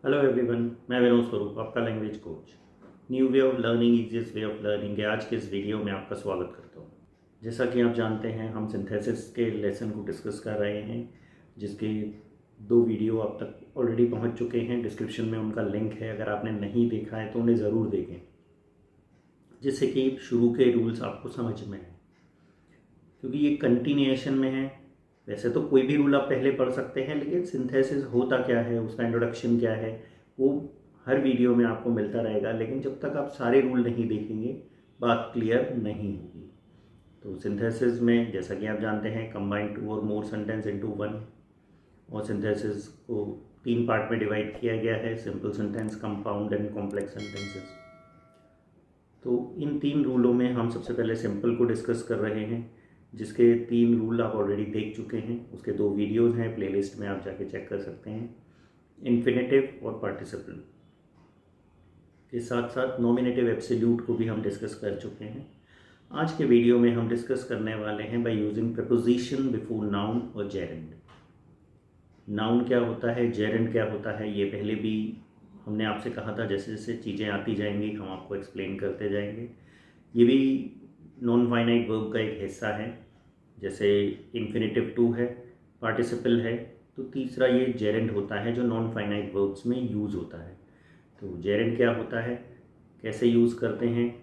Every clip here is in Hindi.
हेलो एवरीवन, मैं विनोद स्वरूप, आपका language coach. New way of learning, easiest way of learning के आज के इस वीडियो में आपका स्वागत करता हूँ। जैसा कि आप जानते हैं, हम सिंथेसिस के लेसन को डिस्कस कर रहे हैं, जिसके 2 वीडियो अब तक ऑलरेडी पहुँच चुके हैं। डिस्क्रिप्शन में उनका लिंक है, अगर आपने नहीं देखा है तो उन्हें ज़रूर देखें, जिससे कि शुरू के रूल्स आपको समझ में आए, क्योंकि ये कंटिन्यूएशन में है। वैसे तो कोई भी रूल आप पहले पढ़ सकते हैं, लेकिन सिंथेसिस होता क्या है, उसका इंट्रोडक्शन क्या है, वो हर वीडियो में आपको मिलता रहेगा। लेकिन जब तक आप सारे रूल नहीं देखेंगे, बात क्लियर नहीं होगी। तो सिंथेसिस में, जैसा कि आप जानते हैं, कंबाइन 2 और मोर सेंटेंस इनटू 1, और सिंथेसिस को 3 पार्ट में डिवाइड किया गया है: simple sentence, compound and complex sentences. तो इन 3 रूलों में हम सबसे पहले सिंपल को डिस्कस कर रहे हैं, जिसके 3 रूल आप ऑलरेडी देख चुके हैं। उसके 2 वीडियोज़ हैं, प्लेलिस्ट में आप जाके चेक कर सकते हैं। इन्फिनेटिव और पार्टिसिपल के साथ साथ नॉमिनेटिव एब्सोल्यूट को भी हम डिस्कस कर चुके हैं। आज के वीडियो में हम डिस्कस करने वाले हैं by using preposition before noun और जेरेंड। नाउन क्या होता है, जेरेंड क्या होता है, ये पहले भी हमने आपसे कहा था। जैसे जैसे चीज़ें आती जाएंगी हम आपको एक्सप्लेन करते जाएंगे। ये भी नॉन फाइनाइट वर्ब का एक हिस्सा है। जैसे इन्फिनेटिव 2 है, पार्टिसिपल है, तो तीसरा ये जेरेंड होता है, जो नॉन फाइनाइट वर्ब्स में यूज़ होता है। तो जेरेंड क्या होता है, कैसे यूज़ करते हैं,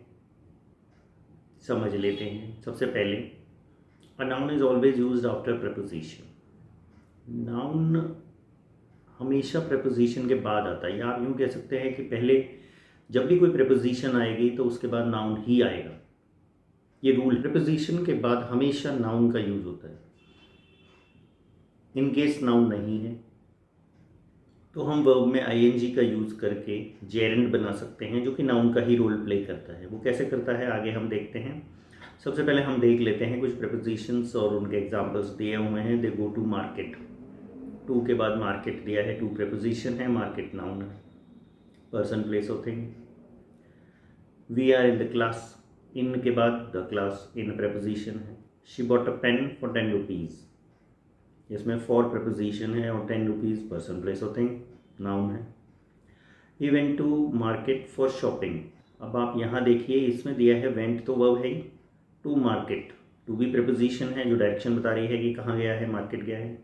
समझ लेते हैं। सबसे पहले, a noun is always used after preposition. Noun हमेशा प्रपोजिशन के बाद आता है, या आप यूँ कह सकते हैं कि पहले जब भी कोई प्रपोजिशन आएगी तो उसके बाद नाउन ही आएगा। ये रूल, प्रपोजिशन के बाद हमेशा नाउन का यूज़ होता है। इन केस नाउन नहीं है तो हम वर्ब में आईएनजी का यूज़ करके जेरेंड बना सकते हैं, जो कि नाउन का ही रोल प्ले करता है। वो कैसे करता है, आगे हम देखते हैं। सबसे पहले हम देख लेते हैं कुछ प्रपोजिशंस और उनके एग्जांपल्स दिए हुए हैं। They go to market, to के बाद मार्केट दिया है, टू प्रपोजिशन है, मार्केट नाउन है। पर्सन, प्लेस और thing. We are in the class, in के बाद द क्लास, इन प्रपोजिशन है। She bought a pen for 10 rupees, इसमें फॉर प्रपोजिशन है, और 10 रुपीज़ पर्सन, प्लेस और थिंग नाउन है। He went to market for shopping. अब आप यहाँ देखिए, इसमें दिया है वेंट तो वर्ब है ही, टू मार्केट, टू भी प्रपोजिशन है जो डायरेक्शन बता रही है कि कहाँ गया है, मार्केट गया है,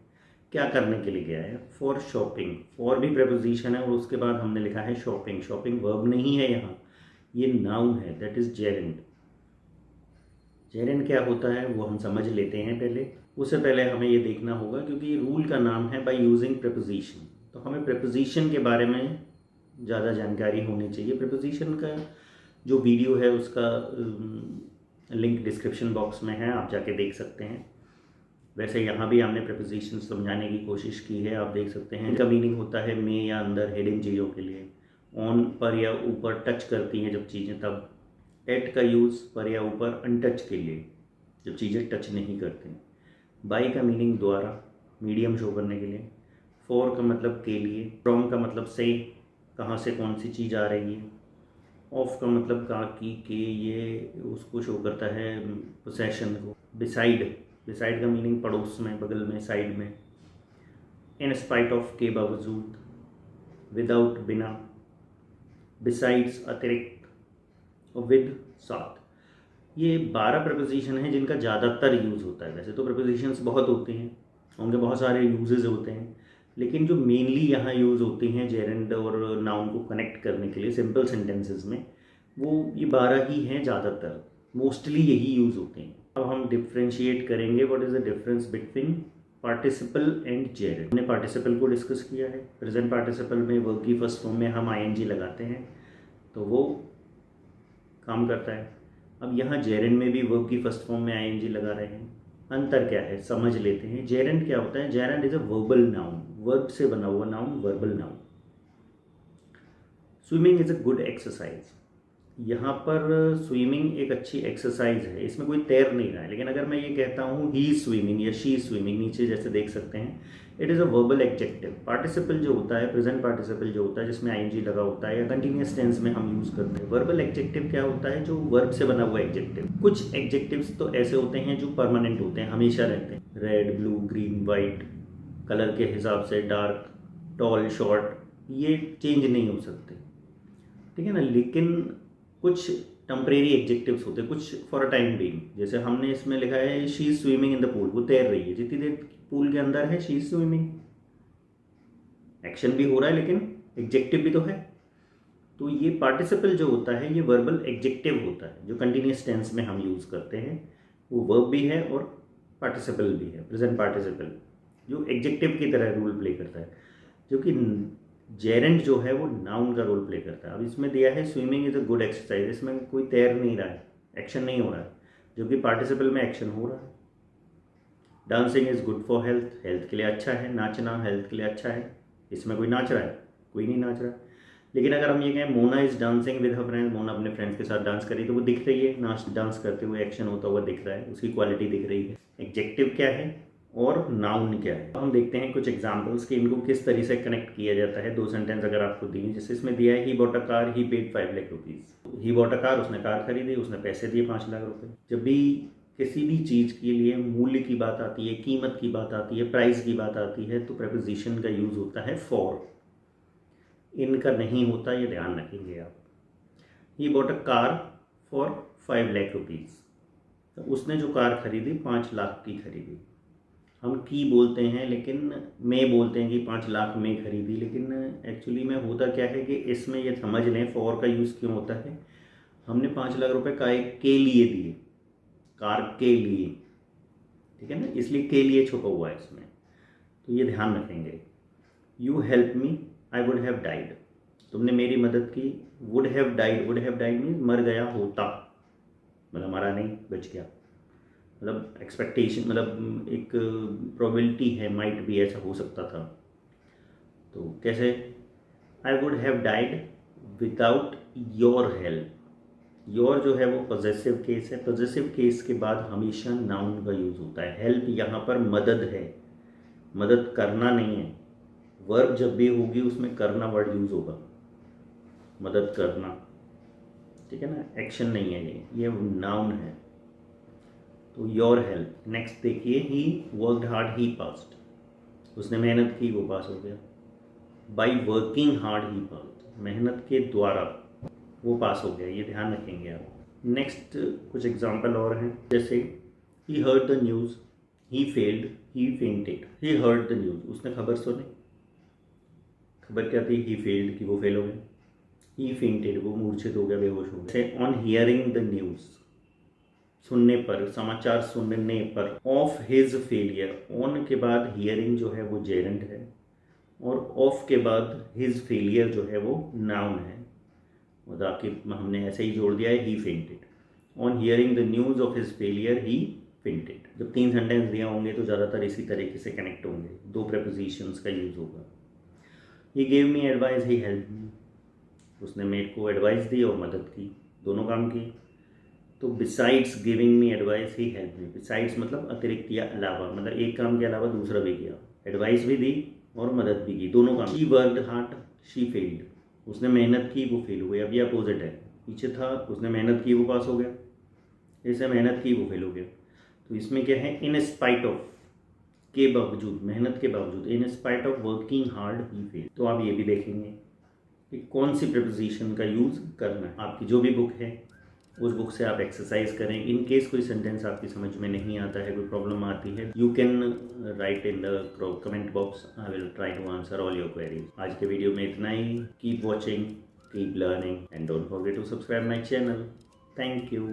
क्या करने के लिए गया है। फॉर शॉपिंग, फॉर भी प्रपोजिशन है, और उसके बाद हमने लिखा है शॉपिंग। शॉपिंग वर्ब नहीं है यहाँ, ये नाउन है, दैट इज़ जेरेंड। जेरेंड क्या होता है वो हम समझ लेते हैं पहले। उससे पहले हमें ये देखना होगा, क्योंकि ये रूल का नाम है बाय यूजिंग प्रपोजिशन, तो हमें प्रपोजिशन के बारे में ज़्यादा जानकारी होनी चाहिए। प्रपोजिशन का जो वीडियो है उसका लिंक डिस्क्रिप्शन बॉक्स में है, आप जाके देख सकते हैं। वैसे यहाँ भी हमने प्रपोजिशन समझाने की कोशिश की है, आप देख सकते हैं। इनका मीनिंग होता है में या अंदर, हिडन चीज़ों के लिए। ऑन, पर या ऊपर, टच करती हैं जब चीज़ें, तब। एट का यूज़ पर या ऊपर, अनटच के लिए, जब चीज़ें टच नहीं करती। बाई का मीनिंग द्वारा, मीडियम शो करने के लिए। फॉर का मतलब के लिए। फ्रॉम का मतलब से, कहाँ से कौन सी चीज़ आ रही है। ऑफ का मतलब का, की, के, ये उसको शो करता है, पोसेशन को। बिसाइड, बिसाइड का मीनिंग पड़ोस में, बगल में, साइड में। इन स्पाइट ऑफ, के बावजूद। विदाउट, बिना। बिसाइड्स, अतिरिक्त। और विद, साथ। ये 12 प्रपोजिशन हैं जिनका ज़्यादातर यूज़ होता है। वैसे तो प्रपोजिशंस बहुत होती हैं, उनके बहुत सारे यूजेस होते हैं, लेकिन जो मेनली यहाँ यूज़ होती हैं जेरेंड और नाउन को कनेक्ट करने के लिए सिंपल सेंटेंसेस में, वो ये 12 ही हैं ज़्यादातर, मोस्टली यही यूज़ होते हैं। अब हम डिफ्रेंशिएट करेंगे, what is the difference between participle and gerund. हमने पार्टिसिपल को डिस्कस किया है। प्रेजेंट पार्टिसिपल में वर्ब की फर्स्ट फॉर्म में हम आईएनजी लगाते हैं, तो वो काम करता है। अब यहाँ जेरेंड में भी वर्ब की फर्स्ट फॉर्म में आईएनजी लगा रहे हैं। अंतर क्या है, समझ लेते हैं। जेरेंड क्या होता है, gerund is a verbal noun, verb से बना हुआ noun, verbal noun. Swimming is a good exercise. यहाँ पर स्विमिंग एक अच्छी एक्सरसाइज है, इसमें कोई तैर नहीं रहा है। लेकिन अगर मैं ये कहता हूँ ही स्विमिंग या शी स्विमिंग, नीचे जैसे देख सकते हैं, it is a verbal adjective. Participle जो होता है, प्रेजेंट पार्टिसिपल जो होता है, जिसमें आईएनजी लगा होता है, या कंटिन्यूअस टेंस में हम यूज़ करते हैं। वर्बल एडजेक्टिव क्या होता है, जो वर्ब से बना हुआ एडजेक्टिव। कुछ एडजेक्टिव्स तो ऐसे होते हैं जो परमानेंट होते हैं, हमेशा रहते हैं। Red, blue, green, white, colour के हिसाब से, डार्क, टॉल, शॉर्ट, ये चेंज नहीं हो सकते, ठीक है ना। लेकिन कुछ टेम्परेरी एडजेक्टिव्स होते हैं, कुछ फॉर अ टाइम बीइंग। जैसे हमने इसमें लिखा है she is swimming in the pool, वो तैर रही है, जितनी देर पूल के अंदर है शी इज स्विमिंग, एक्शन भी हो रहा है लेकिन एडजेक्टिव भी तो है। तो ये पार्टिसिपल जो होता है ये वर्बल एडजेक्टिव होता है, जो कंटिन्यूस टेंस में हम यूज़ करते हैं। वो वर्ब भी है और पार्टिसिपल भी है, प्रेजेंट पार्टिसिपल, जो एडजेक्टिव की तरह रोल प्ले करता है। जो कि जेरेंट जो है वो नाउन का रोल प्ले करता है। अब इसमें दिया है swimming is a good exercise, इसमें कोई तैर नहीं रहा है, एक्शन नहीं हो रहा है, जो कि पार्टिसिपल में एक्शन हो रहा है। Dancing is good for health, health के लिए अच्छा है, नाचना हेल्थ के लिए अच्छा है, इसमें कोई नाच रहा है, कोई नहीं नाच रहा है। लेकिन अगर हम ये कहें Mona is dancing with her friend, Mona अपने फ्रेंड्स के साथ डांस कर रही है, तो वो दिख रही है, डांस करते हुए एक्शन होता हुआ दिख रहा है, उसकी क्वालिटी दिख रही है। एडजेक्टिव क्या है और नाउन क्या है, हम देखते हैं कुछ एग्जांपल्स कि इनको किस तरह से कनेक्ट किया जाता है। 2 सेंटेंस अगर आपको दिए, जैसे इसमें दिया है he bought a car, he paid 5 lakh rupees. He bought a car, उसने कार खरीदी, उसने पैसे दिए 5 लाख रुपए। जब भी किसी भी चीज़ के लिए मूल्य की बात आती है, कीमत की बात आती है, प्राइस की बात आती है, तो प्रेपोजिशन का यूज़ होता है फॉर, इनका नहीं होता, ये ध्यान रखेंगे आप। He bought a car for 5 lakh rupees, तो उसने जो कार खरीदी 5 लाख की खरीदी। हम की बोलते हैं लेकिन में बोलते हैं कि 5 लाख में खरीदी, लेकिन एक्चुअली में होता क्या है कि इसमें ये समझ लें फॉर का यूज़ क्यों होता है। हमने 5 लाख रुपए के लिए दिए, कार के लिए, ठीक है ना, इसलिए के लिए छुपा हुआ है इसमें, तो ये ध्यान रखेंगे। You help me, I would have died, तुमने मेरी मदद की। वुड हैव डाइड मीन मर गया होता, मतलब मरा नहीं, बच गया, मतलब एक्सपेक्टेशन, मतलब एक प्रोबेबिलिटी है, माइट भी ऐसा हो सकता था। तो कैसे, I would have died without your help. Your जो है वो पॉजेसिव केस है, पॉजेसिव केस के बाद हमेशा नाउन का यूज़ होता है। हेल्प यहाँ पर मदद है, मदद करना नहीं है। वर्ब जब भी होगी उसमें करना वर्ड यूज़ होगा, मदद करना, ठीक है ना, एक्शन नहीं है, ये नाउन है। तो योर हेल्प। नेक्स्ट देखिए, he worked hard he passed, उसने मेहनत की वो पास हो गया। By working hard he passed, मेहनत के द्वारा वो पास हो गया, ये ध्यान रखेंगे आप। नेक्स्ट कुछ एग्जाम्पल और हैं, जैसे he heard the news, he failed, he fainted. He heard the news, उसने खबर सुनी, खबर क्या थी, ही फेल्ड, कि वो फेल हो गया। ही फेंटेड, वो मूर्छित हो गया, बेहोश हो गया। ऑन हियरिंग द न्यूज़, सुनने पर, समाचार सुनने पर। ऑफ हिज फेलियर, ऑन के बाद हियरिंग जो है वो जेरेंट है, और ऑफ के बाद हिज फेलियर जो है वो नाउन है, और बाकी हमने ऐसे ही जोड़ दिया है, he fainted. On hearing the news of his failure he fainted. जब 3 सेंटेंस दिए होंगे तो ज़्यादातर इसी तरीके से कनेक्ट होंगे, 2 प्रेपोजिशंस का यूज़ होगा। He gave me advice, he help me, उसने मेरे को एडवाइस दी और मदद की, दोनों काम किए। तो बिसाइड्स गिविंग मी एडवाइस, ही हेल्प मी। बिसाइड्स मतलब अतिरिक्त या अलावा, मतलब एक काम के अलावा दूसरा भी किया, एडवाइस भी दी और मदद भी की, दोनों काम। She worked hard, she failed, उसने मेहनत की वो फेल हो गया। अब ये अपोजिट है, पीछे था उसने मेहनत की वो पास हो गया, इसने मेहनत की वो फेल हो गया। तो इसमें क्या है, इन स्पाइट ऑफ, के बावजूद, मेहनत के बावजूद, in spite of working hard he fail. तो आप ये भी देखेंगे कि कौन सी प्रीपोजिशन का यूज़ करना है। आपकी जो भी बुक है उस बुक से आप एक्सरसाइज करें। इन केस कोई सेंटेंस आपकी समझ में नहीं आता है, कोई प्रॉब्लम आती है, you can write in the comment box, I will try to answer all your queries. आज के वीडियो में इतना ही। Keep watching, keep learning and don't forget to subscribe my channel. Thank you.